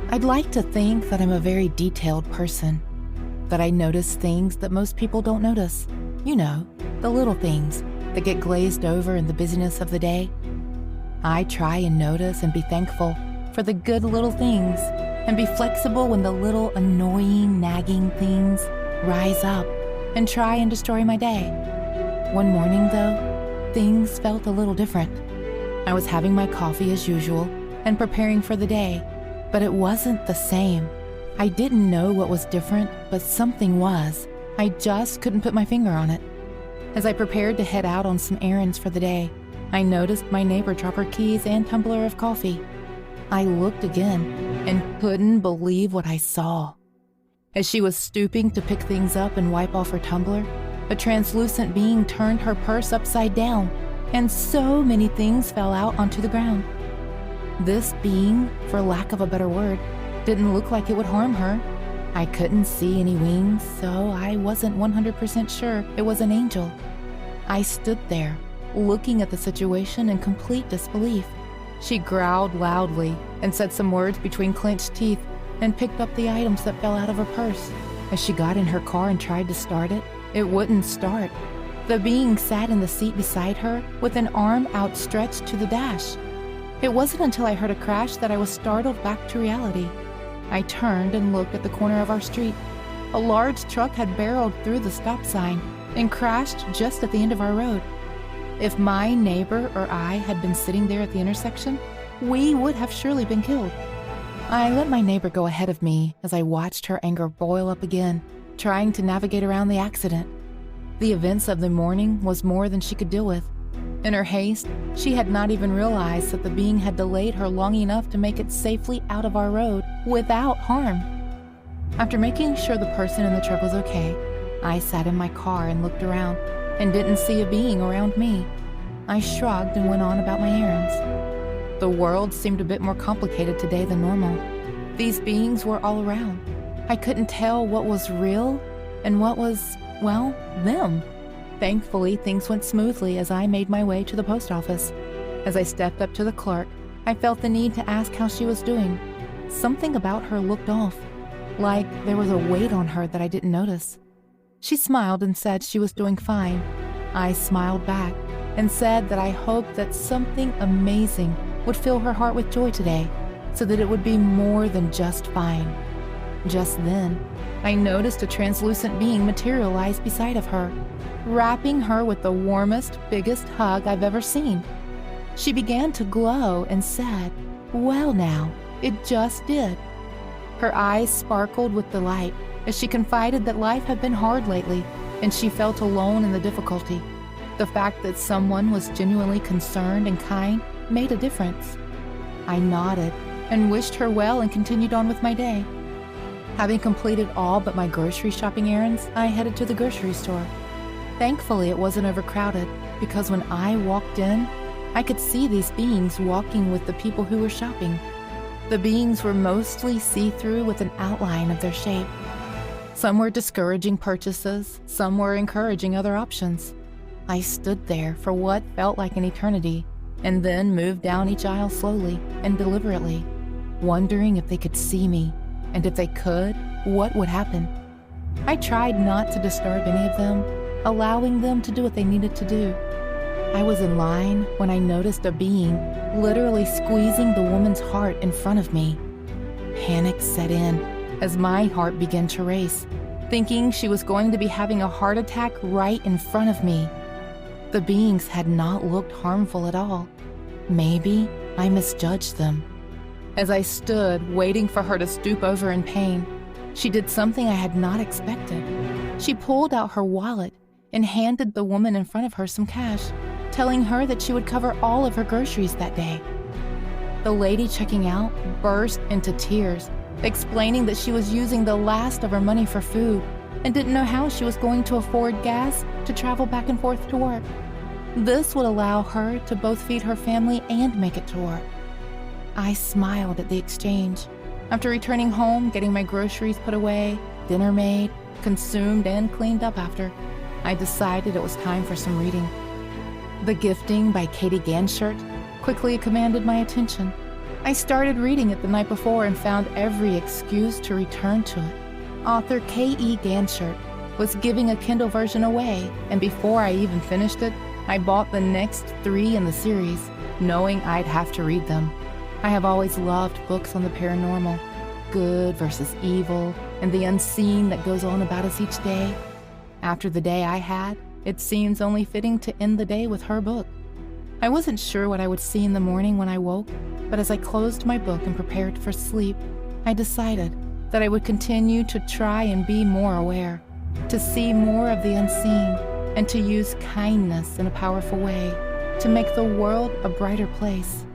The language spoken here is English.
I'd like to think that I'm a very detailed person, that I notice things that most people don't notice. You know, the little things that get glazed over in the busyness of the day. I try and notice and be thankful for the good little things and be flexible when the little annoying, nagging things rise up and try and destroy my day. One morning, though, things felt a little different. I was having my coffee as usual and preparing for the day, but it wasn't the same. I didn't know what was different, but something was. I just couldn't put my finger on it. As I prepared to head out on some errands for the day, I noticed my neighbor drop her keys and tumbler of coffee. I looked again and couldn't believe what I saw. As she was stooping to pick things up and wipe off her tumbler, a translucent being turned her purse upside down, and so many things fell out onto the ground. This being, for lack of a better word, didn't look like it would harm her. I couldn't see any wings, so I wasn't 100% sure it was an angel. I stood there, looking at the situation in complete disbelief. She growled loudly and said some words between clenched teeth and picked up the items that fell out of her purse. As she got in her car and tried to start it, it wouldn't start. The being sat in the seat beside her with an arm outstretched to the dash. It wasn't until I heard a crash that I was startled back to reality. I turned and looked at the corner of our street. A large truck had barreled through the stop sign and crashed just at the end of our road. If my neighbor or I had been sitting there at the intersection, we would have surely been killed. I let my neighbor go ahead of me as I watched her anger boil up again, trying to navigate around the accident. The events of the morning was more than she could deal with. In her haste, she had not even realized that the being had delayed her long enough to make it safely out of our road without harm. After making sure the person in the truck was okay, I sat in my car and looked around and didn't see a being around me. I shrugged and went on about my errands. The world seemed a bit more complicated today than normal. These beings were all around. I couldn't tell what was real and what was, well, them. Thankfully, things went smoothly as I made my way to the post office. As I stepped up to the clerk, I felt the need to ask how she was doing. Something about her looked off, like there was a weight on her that I didn't notice. She smiled and said she was doing fine. I smiled back and said that I hoped that something amazing would fill her heart with joy today, so that it would be more than just fine. Just then, I noticed a translucent being materialize beside of her, wrapping her with the warmest, biggest hug I've ever seen. She began to glow and said, "Well now, it just did." Her eyes sparkled with delight as she confided that life had been hard lately and she felt alone in the difficulty. The fact that someone was genuinely concerned and kind made a difference. I nodded and wished her well and continued on with my day. Having completed all but my grocery shopping errands, I headed to the grocery store. Thankfully, it wasn't overcrowded because when I walked in, I could see these beings walking with the people who were shopping. The beings were mostly see-through with an outline of their shape. Some were discouraging purchases, some were encouraging other options. I stood there for what felt like an eternity, and then moved down each aisle slowly and deliberately, wondering if they could see me, and if they could, what would happen. I tried not to disturb any of them, allowing them to do what they needed to do. I was in line when I noticed a being literally squeezing the woman's heart in front of me. Panic set in as my heart began to race, thinking she was going to be having a heart attack right in front of me. The beings had not looked harmful at all. Maybe I misjudged them. As I stood waiting for her to stoop over in pain, she did something I had not expected. She pulled out her wallet and handed the woman in front of her some cash, telling her that she would cover all of her groceries that day. The lady checking out burst into tears, explaining that she was using the last of her money for food and didn't know how she was going to afford gas to travel back and forth to work. This would allow her to both feed her family and make it to work. I smiled at the exchange. After returning home, getting my groceries put away, dinner made, consumed, and cleaned up after, I decided it was time for some reading. The Gifting by Katie Ganshert quickly commanded my attention. I started reading it the night before and found every excuse to return to it. Author K.E. Ganchert was giving a Kindle version away, and before I even finished it, I bought the next 3 in the series, knowing I'd have to read them. I have always loved books on the paranormal, good versus evil, and the unseen that goes on about us each day. After the day I had, it seems only fitting to end the day with her book. I wasn't sure what I would see in the morning when I woke, but as I closed my book and prepared for sleep, I decided that I would continue to try and be more aware, to see more of the unseen, and to use kindness in a powerful way to make the world a brighter place.